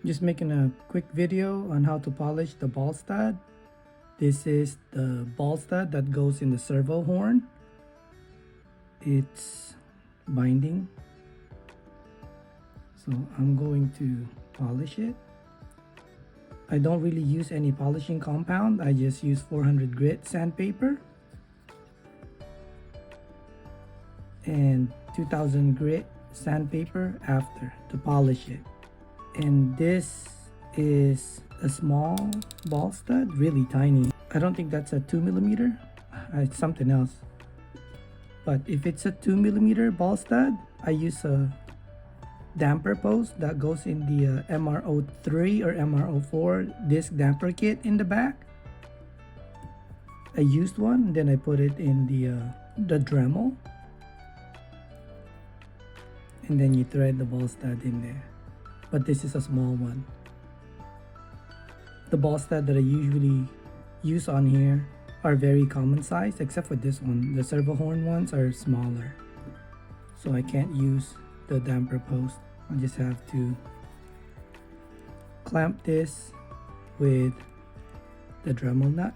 Just making a quick video on how to polish the ball stud. This is the ball stud that goes in the servo horn. It's binding. So I'm going to polish it. I don't really use any polishing compound. I just use 400 grit sandpaper and 2000 grit sandpaper after to polish it. And this is a small ball stud, really tiny. I don't think that's a 2mm. It's something else. But if it's a 2mm ball stud, I use a damper post that goes in the MRO3 or MRO4 disc damper kit in the back. I used one, then I put it in the Dremel, and then you thread the ball stud in there. But this is a small one. The ball stud that I usually use on here are very common size, except for this one. The servo horn ones are smaller, so I can't use the damper post. I just have to clamp this with the Dremel nut.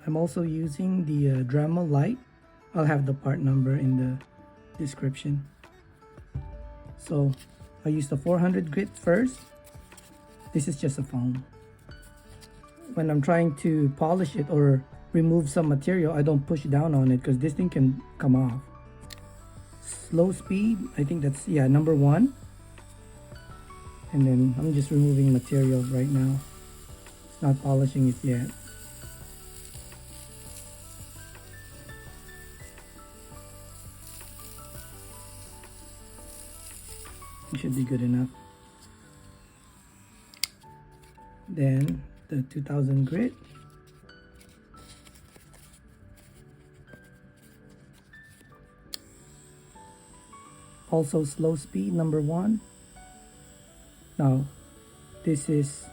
I'm also using the Dremel Lite. I'll have the part number in the description. So I use the 400 grit first. This is just a foam. When I'm trying to polish it or remove some material, I don't push down on it because this thing can come off. Slow speed, I think that's, yeah, number 1. And then I'm just removing material right now. It's not polishing it yet. It should be good enough. Then the 2000 grit. Also slow speed, number 1. Now this is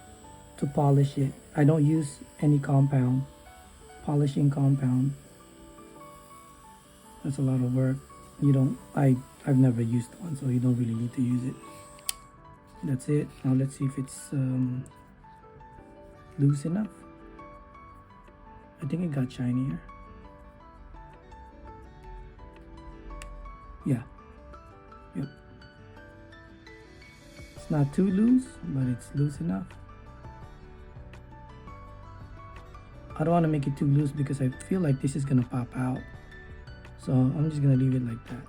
to polish it. I don't use any compound, polishing compound. That's a lot of work. You don't, I've never used one, so you don't really need to use it. That's it. Now let's see if it's loose enough. I think it got shinier. Yeah. Yep. It's not too loose, but it's loose enough. I don't want to make it too loose because I feel like this is gonna pop out. So I'm just gonna leave it like that.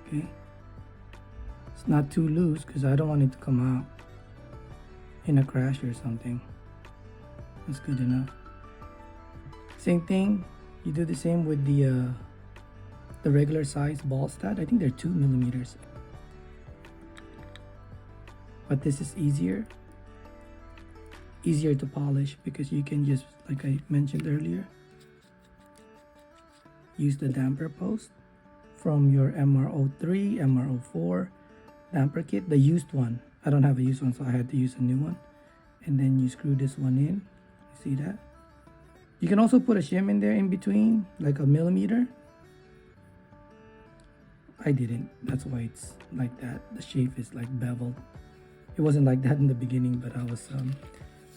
Okay. It's not too loose because I don't want it to come out in a crash or something. That's good enough. Same thing, you do the same with the regular size ball stud. I think they're 2mm. But this is easier to polish because you can just, like I mentioned earlier, use the damper post from your MRO3, MRO4 damper kit, the used one. I don't have a used one, so I had to use a new one. And then you screw this one in. You see that? You can also put a shim in there in between, like a millimeter. I didn't. That's why it's like that. The shape is like beveled. It wasn't like that in the beginning, but I was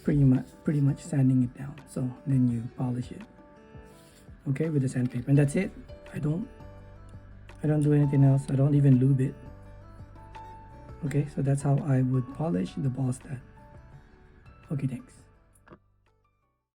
pretty much sanding it down. So then you polish it, okay, with the sandpaper, and that's it. I don't do anything else. I don't even lube it. Okay, so that's how I would polish the ball stud. Okay, thanks.